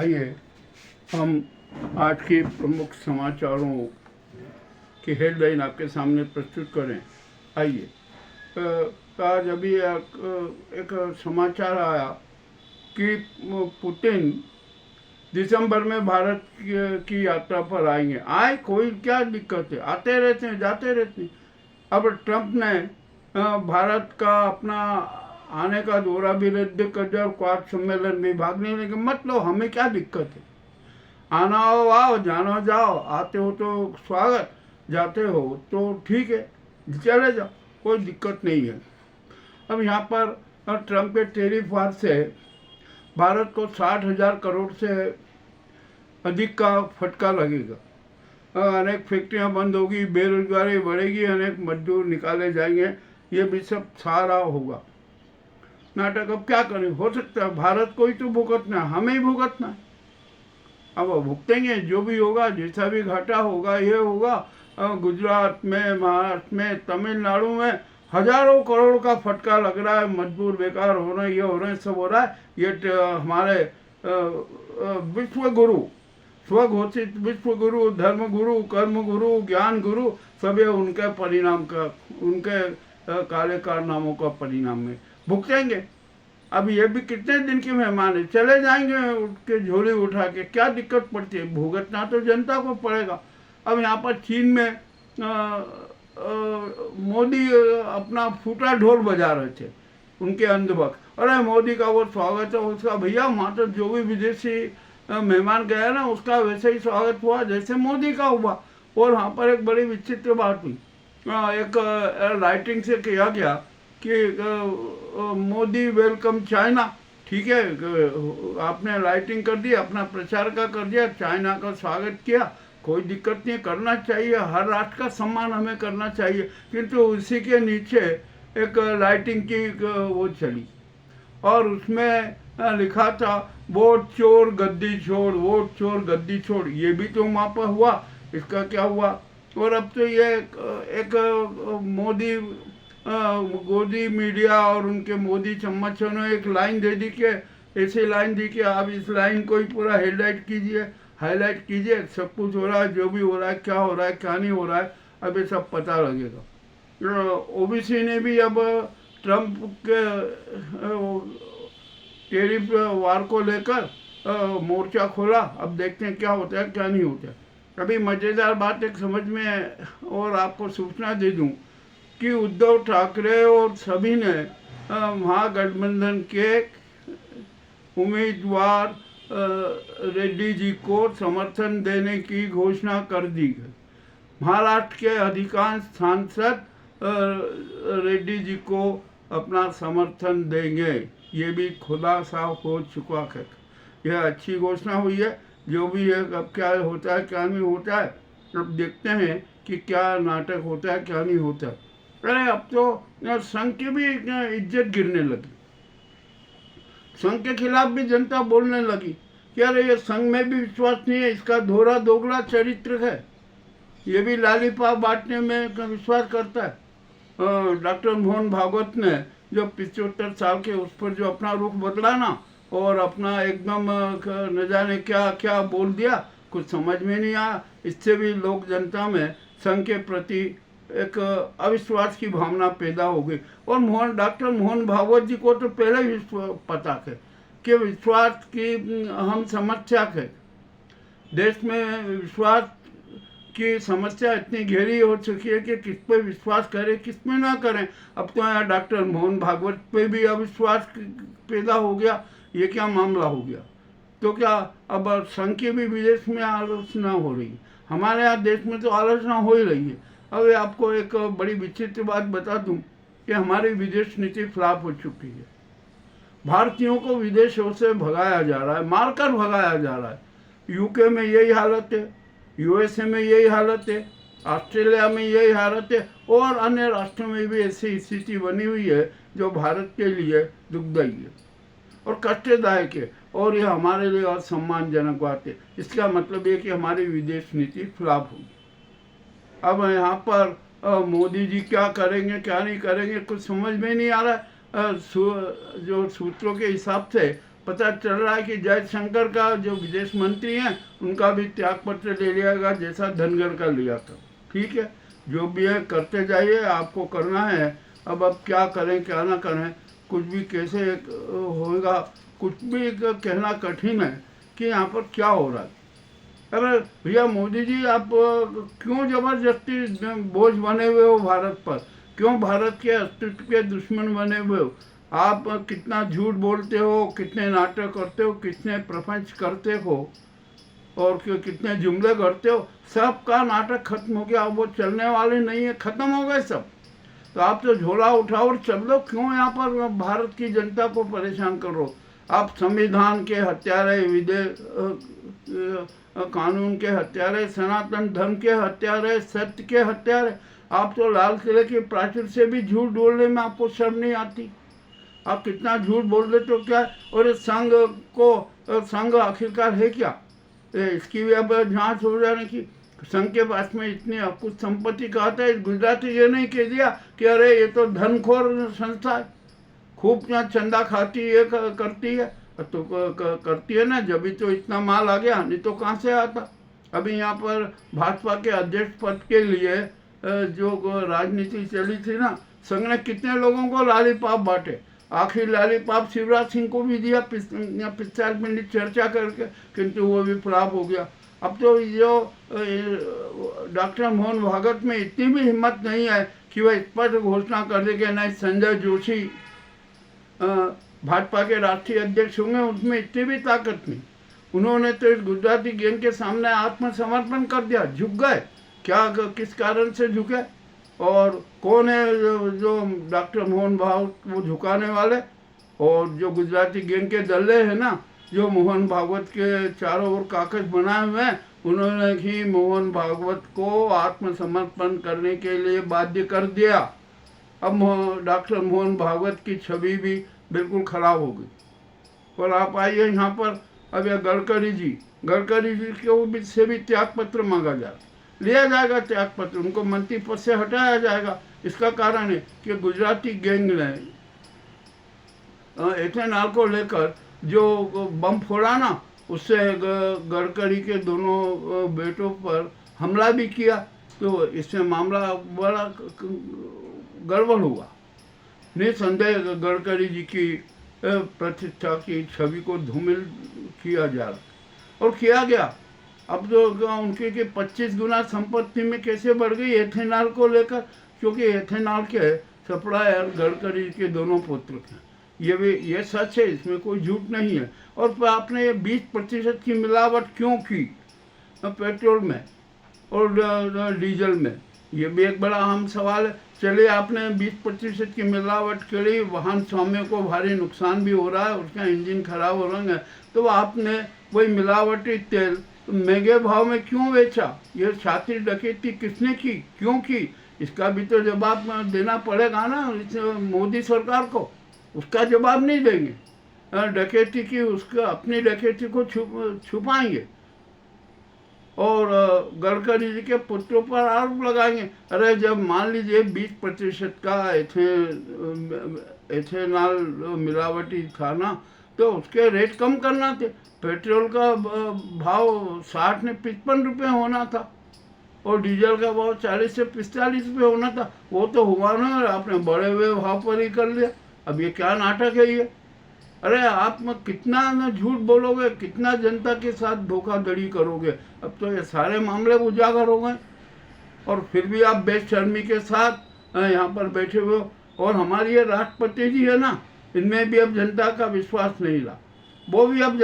आइए हम आज के प्रमुख समाचारों की हेडलाइन आपके सामने प्रस्तुत करें। आइए, आज अभी एक समाचार आया कि पुतिन दिसंबर में भारत की यात्रा पर आएंगे। आए, कोई क्या दिक्कत है, आते रहते हैं जाते रहते हैं। अब ट्रंप ने भारत का अपना आने का दौरा भी रद्द कर दिया और क्वाड सम्मेलन में भागने लगे। मतलब हमें क्या दिक्कत है, आना हो आओ, जाना जाओ, आते हो तो स्वागत, जाते हो तो ठीक है, चले जाओ, कोई दिक्कत नहीं है। अब यहाँ पर ट्रंप के टैरिफ वार से भारत को 60,000 करोड़ से अधिक का फटका लगेगा। अनेक फैक्ट्रियाँ बंद होगी, बेरोजगारी बढ़ेगी, अनेक मजदूर निकाले जाएंगे, ये भी सब सारा होगा नाटक। अब क्या करें, हो सकता है भारत को ही तो भुगतना है, हमें ही भुगतना है। अब भुगतेंगे, जो भी होगा, जैसा भी घाटा होगा, ये होगा। गुजरात में, महाराष्ट्र में, तमिलनाडु में हजारों करोड़ का फटका लग रहा है, मजदूर बेकार हो रहे हैं, ये हो रहे हैं, सब हो रहा है। ये हमारे विश्व गुरु, स्वघोषित विश्व गुरु, धर्म गुरु, कर्म गुरु, ज्ञान गुरु, सब ये उनके परिणाम का, उनके काले कारनामों का परिणाम में भुगतेंगे। अब ये भी कितने दिन के मेहमान है, चले जाएंगे उठ के झोली उठा के, क्या दिक्कत पड़ती है, भुगतना तो जनता को पड़ेगा। अब यहाँ पर चीन में मोदी अपना फूटा ढोल बजा रहे थे, उनके अंधभक्त। अरे मोदी का वो स्वागत है उसका, भैया वहाँ तो जो भी विदेशी मेहमान गया ना, उसका वैसे ही स्वागत हुआ जैसे मोदी का हुआ। और वहाँ पर एक बड़ी विचित्र बात हुई, एक राइटिंग से किया गया कि मोदी वेलकम चाइना। ठीक है, आपने राइटिंग कर दी, अपना प्रचार का कर दिया, चाइना का स्वागत किया, कोई दिक्कत नहीं, करना चाहिए, हर राष्ट्र का सम्मान हमें करना चाहिए। किंतु उसी के नीचे एक राइटिंग की वो चली और उसमें लिखा था वोट चोर गद्दी छोड़, वोट चोर गद्दी छोड़। ये भी तो वहाँ पर हुआ, इसका क्या हुआ। और अब तो ये एक मोदी गोदी मीडिया और उनके मोदी चम्मचों ने एक लाइन दे दी कि ऐसी लाइन दी कि आप इस लाइन को ही पूरा हाईलाइट कीजिए, सब कुछ हो रहा है, जो भी हो रहा है, क्या हो रहा है, क्या नहीं हो रहा है, अब ये सब पता लगेगा। ओबीसी ने भी अब ट्रंप के टैरिफ वार को लेकर मोर्चा खोला। अब देखते हैं क्या होता है, क्या नहीं होता है। अभी मज़ेदार बात एक समझ में है और आपको सूचना दे दूं कि उद्धव ठाकरे और सभी ने महागठबंधन के उम्मीदवार रेड्डी जी को समर्थन देने की घोषणा कर दी है। महाराष्ट्र के अधिकांश सांसद रेड्डी जी को अपना समर्थन देंगे, ये भी खुलासा हो चुका है। यह अच्छी घोषणा हुई है, जो भी है। अब क्या होता है, क्या नहीं होता है, अब देखते हैं कि क्या नाटक होता है, क्या नहीं होता है। अरे अब तो संघ की भी इज्जत गिरने लगी, संघ के खिलाफ भी जनता बोलने लगी कि अरे ये संघ में भी विश्वास नहीं है, इसका दोहरा दोगला चरित्र है, ये भी लालीपाप बांटने में विश्वास करता है। डॉक्टर मोहन भागवत ने जो 75 साल के उस पर जो अपना रुख बदला ना, और अपना एकदम न जाने क्या क्या बोल दिया, कुछ समझ में नहीं आया। इससे भी लोग जनता में संघ के प्रति एक अविश्वास की भावना पैदा हो गई। और डॉक्टर मोहन भागवत जी को तो पहले ही पता है कि विश्वास की हम समस्या है, देश में विश्वास की समस्या इतनी गहरी हो चुकी है कि किस पे विश्वास करें, किस पे ना करें। अब तो यहाँ डॉक्टर मोहन भागवत पे भी अविश्वास पैदा हो गया, ये क्या मामला हो गया। तो क्या अब संघ की भी विदेश में आलोचना हो रही है, हमारे यहाँ देश में तो आलोचना हो ही रही है। अब आपको एक बड़ी विचित्र बात बता दूं कि हमारी विदेश नीति फ्लॉप हो चुकी है। भारतीयों को विदेशों से भगाया जा रहा है, मारकर भगाया जा रहा है। यूके में यही हालत है, यूएसए में यही हालत है, ऑस्ट्रेलिया में यही हालत है, और अन्य राष्ट्रों में भी ऐसी स्थिति बनी हुई है जो भारत के लिए दुखदायी है और कष्टदायक है, और यह हमारे लिए असम्मानजनक बात है। इसका मतलब ये कि हमारी विदेश नीति फ्लॉप होगी। अब यहाँ पर मोदी जी क्या करेंगे, क्या नहीं करेंगे, कुछ समझ में नहीं आ रहा है। जो सूत्रों के हिसाब से पता चल रहा है कि जयशंकर का जो विदेश मंत्री हैं उनका भी त्याग पत्र ले लिया गया, जैसा धनगर का लिया था। ठीक है, जो भी है करते जाइए, आपको करना है। अब क्या करें क्या ना करें, कुछ भी कैसे होगा, कुछ भी कहना कठिन है कि यहाँ पर क्या हो रहा है। अरे भैया मोदी जी, आप क्यों जबरदस्ती बोझ बने हुए हो भारत पर? क्यों भारत के अस्तित्व के दुश्मन बने हुए हो? आप कितना झूठ बोलते हो, कितने नाटक करते हो, कितने प्रपंच करते हो और कितने जुमले करते हो। सबका नाटक खत्म हो गया, वो चलने वाले नहीं है, खत्म हो गए सब। तो आप तो झोला उठाओ और चल लो। क्यों यहाँ पर भारत की जनता को परेशान करो? आप संविधान के हत्यारे, कानून के हत्यारे, सनातन धर्म के हत्यारे, सत्य के हत्यारे। आप तो लाल किले के प्राचीर से भी झूठ बोलने में आपको शर्म नहीं आती। आप कितना झूठ बोल देते हो क्या? और इस संघ आखिरकार है क्या? इसकी भी अब जांच हो जाने की। संघ के पास में इतनी अकुत संपत्ति कहा था, इस गुजराती ये नहीं कह दिया कि अरे ये तो धनखोर संस्था है, खूब यहाँ चंदा खाती है, करती है। तो करती है ना, जब भी तो इतना माल आ गया, नहीं तो कहाँ से आता। अभी यहाँ पर भाजपा के अध्यक्ष पद के लिए जो राजनीति चली थी ना, संघ ने कितने लोगों को लालीपाप बांटे। आखिर लालीपाप शिवराज सिंह को भी दिया 45 मिनट चर्चा करके, किंतु वो भी फ्लॉप हो गया। अब तो जो डॉक्टर मोहन भागवत में इतनी भी हिम्मत नहीं है कि वह स्पष्ट घोषणा कर दे कि नहीं संजय जोशी भाजपा के राष्ट्रीय अध्यक्ष होंगे, उसमें इतनी भी ताकत नहीं। उन्होंने तो इस गुजराती गैंग के सामने आत्मसमर्पण कर दिया, झुक गए। क्या किस कारण से झुके और कौन है जो डॉक्टर मोहन भागवत वो झुकाने वाले? और जो गुजराती गैंग के दल्ले हैं ना, जो मोहन भागवत के चारों ओर कागज बनाए हुए हैं, उन्होंने ही मोहन भागवत को आत्मसमर्पण करने के लिए बाध्य कर दिया। अब डॉक्टर मोहन भागवत की छवि भी बिल्कुल खराब हो गई। और आप आइए यहाँ पर, अब यह गडकरी जी को से भी त्याग पत्र मांगा जा लिया जाएगा। त्याग पत्र उनको मंत्री पद से हटाया जाएगा। इसका कारण है कि गुजराती गैंग ने एथेनॉल को लेकर जो बम फोड़ा ना, उससे गडकरी के दोनों बेटों पर हमला भी किया। तो इससे मामला बड़ा गड़बड़ हुआ। निसंदेह गडकरी जी की प्रतिष्ठा की छवि को धूमिल किया जा रहा और किया गया। अब जो उनकी की 25 गुना संपत्ति में कैसे बढ़ गई एथेनॉल को लेकर, क्योंकि एथेनॉल के सप्लायर गडकरी के दोनों पुत्र थे। ये सच है, इसमें कोई झूठ नहीं है। और आपने ये 20% की मिलावट क्यों की पेट्रोल में और डीजल में? ये भी एक बड़ा अहम सवाल है। चलिए, आपने 20% की मिलावट करी, वाहन स्वामियों को भारी नुकसान भी हो रहा है, उसका इंजन खराब हो रहा है, तो आपने वही मिलावटी तेल महंगे भाव में क्यों बेचा? ये छाती डकैती किसने की, क्यों की? इसका भी तो जवाब देना पड़ेगा ना मोदी सरकार को। उसका जवाब नहीं देंगे, डकैती की उसका अपनी डकैती को छुपाएंगे और गडकरी जी के पुत्रों पर आरोप लगाएंगे। अरे जब मान लीजिए 20% का एथेनॉल मिलावटी था ना, तो उसके रेट कम करना थे। पेट्रोल का भाव 60 ने 55 रुपये होना था और डीजल का भाव 40 से 45 रुपये होना था। वो तो हुआ ना, आपने बढ़े हुए भाव पर ही कर लिया। अब ये क्या नाटक है ये? अरे आप कितना झूठ बोलोगे, कितना जनता के साथ धोखाधड़ी करोगे? अब तो ये सारे मामले उजागर हो गए और फिर भी आप बेशर्मी के साथ यहाँ पर बैठे हुए हो। और हमारी ये राष्ट्रपति जी है ना, इनमें भी अब जनता का विश्वास नहीं रहा। वो भी अब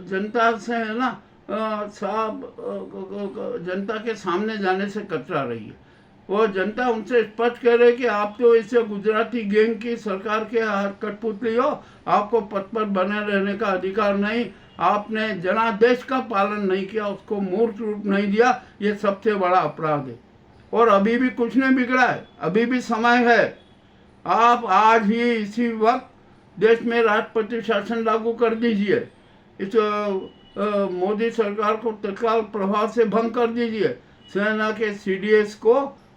जनता से है ना जनता के सामने जाने से कतरा रही है। वो जनता उनसे स्पष्ट कह रहे कि आप तो इसे गुजराती गैंग की सरकार के कठपुतली हो, आपको पद पर बने रहने का अधिकार नहीं। आपने जनादेश का पालन नहीं किया, उसको मूर्त रूप नहीं दिया, ये सबसे बड़ा अपराध है। और अभी भी कुछ नहीं बिगड़ा है, अभी भी समय है। आप आज ही इसी वक्त देश में राष्ट्रपति शासन लागू कर दीजिए। इस मोदी सरकार को तत्काल प्रभाव से भंग कर दीजिए। सेना के CDS को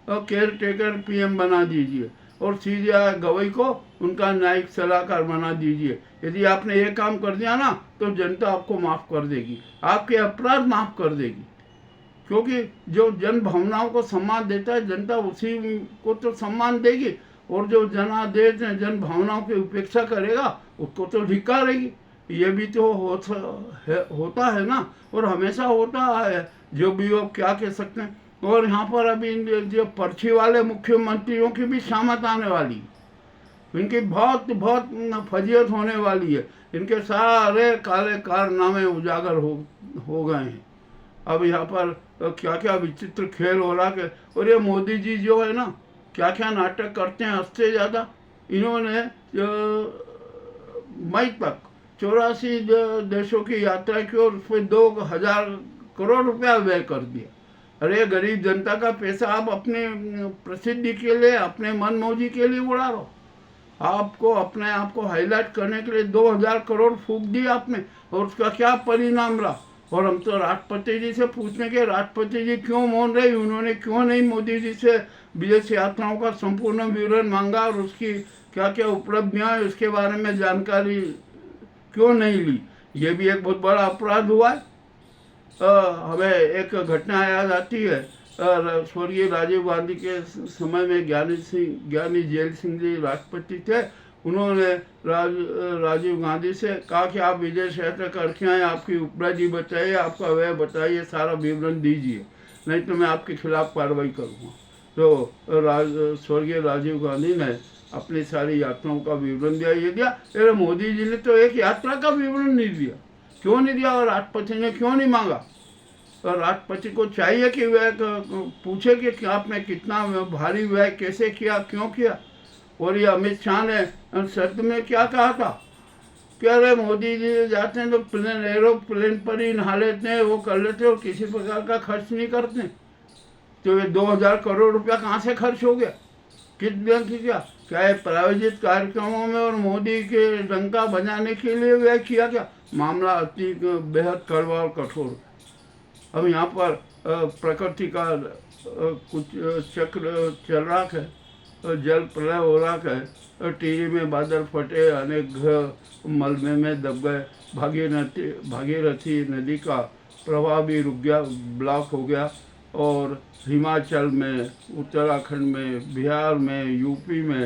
केयर टेकर PM बना दीजिए और CBI गवई को उनका न्यायिक सलाहकार बना दीजिए। यदि आपने ये काम कर दिया ना तो जनता आपको माफ़ कर देगी, आपके अपराध माफ़ कर देगी। क्योंकि जो जन भावनाओं को सम्मान देता है जनता उसी को तो सम्मान देगी, और जो जनादेश जन भावनाओं की उपेक्षा करेगा उसको तो धिक्कारेगी। ये भी तो होता है ना, और हमेशा होता है। जो भी हो क्या कह सकते हैं। और यहाँ पर अभी जो पर्ची वाले मुख्यमंत्रियों की भी शामत आने वाली है, इनकी बहुत बहुत फजीयत होने वाली है। इनके सारे काले कारनामे उजागर हो गए हैं। अब यहाँ पर क्या क्या विचित्र खेल हो रहा है। और ये मोदी जी जो है ना, क्या क्या नाटक करते हैं हद से ज़्यादा। इन्होंने मई तक 84 देशों की यात्रा की और उसमें 2000 करोड़ रुपया व्यय कर दिया। अरे गरीब जनता का पैसा आप अपने प्रसिद्धि के लिए, अपने मनमौजी के लिए उड़ा रहे हो। आपको अपने आप को हाईलाइट करने के लिए 2000 करोड़ फूंक दिए आपने, और उसका क्या परिणाम रहा। और हम तो राष्ट्रपति जी से पूछने के, राष्ट्रपति जी क्यों मौन रहे, उन्होंने क्यों नहीं मोदी जी से विदेश यात्राओं का संपूर्ण विवरण मांगा और उसकी क्या क्या उपलब्धियां हैं उसके बारे में जानकारी क्यों नहीं ली। ये भी एक बहुत बड़ा अपराध हुआ है। हमें एक घटना याद आती है। स्वर्गीय राजीव गांधी के समय में ज्ञानी जैल सिंह जी राष्ट्रपति थे। उन्होंने राजीव गांधी से कहा कि आप विदेश यात्रा करके आए, आपकी उपलब्धि बताइए, आपका व्यय बताइए, सारा विवरण दीजिए, नहीं तो मैं आपके खिलाफ कार्रवाई करूँगा। तो स्वर्गीय राजीव गांधी ने अपनी सारी यात्राओं का विवरण दिया। ये दिया। अरे मोदी जी ने तो एक यात्रा का विवरण नहीं दिया। क्यों नहीं दिया? और राष्ट्रपति ने क्यों नहीं मांगा? और राष्ट्रपति को चाहिए कि वह पूछे कि आपने कितना भारी व्यय कैसे किया, क्यों किया। और ये अमित शाह ने शब्द में क्या कहा था कि अरे मोदी जी जाते हैं तो एरोप्लेन पर ही नहा लेते हैं, वो कर लेते हैं और किसी प्रकार का खर्च नहीं करते। तो ये 2000 करोड़ रुपया कहाँ से खर्च हो गया, किस बैंक की क्या क्या प्रायोजित कार्यक्रमों में और मोदी के डंका बजाने के लिए व्यय किया क्या? मामला अति बेहद कड़वा और कठोर। अब यहाँ पर प्रकृति का कुछ चक्र चल रहा है, जल प्रलय हो रहा है, टीरी में बादल फटे, अनेक घर मलबे में दब गए, भागीरथी नदी का प्रवाह भी रुक गया, ब्लॉक हो गया। और हिमाचल में, उत्तराखंड में, बिहार में, यूपी में,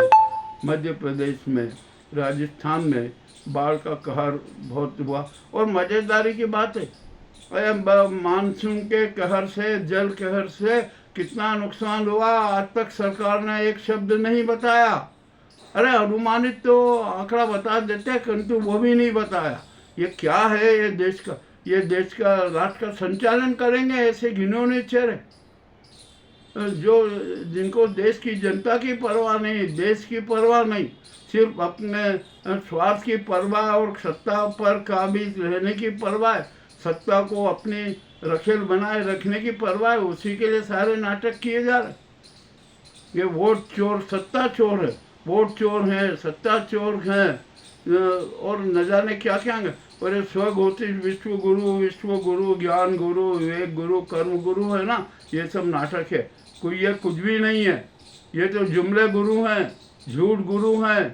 मध्य प्रदेश में, राजस्थान में बाढ़ का कहर बहुत हुआ। और मज़ेदारी की बात है, मानसून के कहर से, जल कहर से कितना नुकसान हुआ आज तक सरकार ने एक शब्द नहीं बताया। अरे अनुमानित तो आंकड़ा बता देते, किंतु वो भी नहीं बताया। ये क्या है? ये देश का राष्ट्र का संचालन करेंगे ऐसे घिनौने चेहरे, जिनको देश की जनता की परवाह नहीं, देश की परवाह नहीं, सिर्फ अपने स्वार्थ की परवाह और सत्ता पर काबिज रहने की परवाह है, सत्ता को अपनी रखेल बनाए रखने की परवाह है। उसी के लिए सारे नाटक किए जा रहे। ये वोट चोर सत्ता चोर है, वोट चोर है, सत्ता चोर है, और न जाने क्या क्या है। और ये स्वघोषित विश्व गुरु, ज्ञान गुरु, विवेक गुरु, कर्म गुरु है ना, ये सब नाटक है। ये कुछ भी नहीं है। ये तो जुमले गुरु हैं, झूठ गुरु हैं,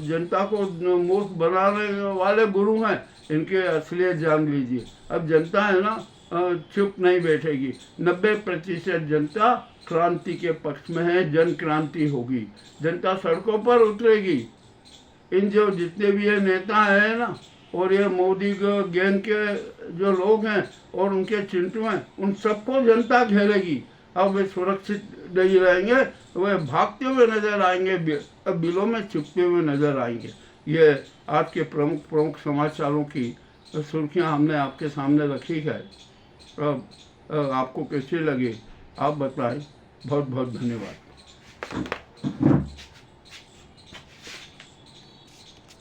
जनता को मूर्ख बनाने वाले गुरु हैं। इनके असलियत जान लीजिए। अब जनता है ना, चुप नहीं बैठेगी। 90% जनता क्रांति के पक्ष में है। जन क्रांति होगी, जनता सड़कों पर उतरेगी। इन जो जितने भी ये नेता हैं ना, और ये मोदी गैंग के जो लोग हैं और उनके चिंटू हैं, उन सबको जनता घेरेगी। अब वे सुरक्षित नहीं रहेंगे, वे भागते हुए नजर आएंगे, बिलों में छुपते हुए नजर आएंगे। ये आज के प्रमुख समाचारों की सुर्खियां हमने आपके सामने रखी है। अब आपको कैसी लगी आप बताएं। बहुत बहुत धन्यवाद।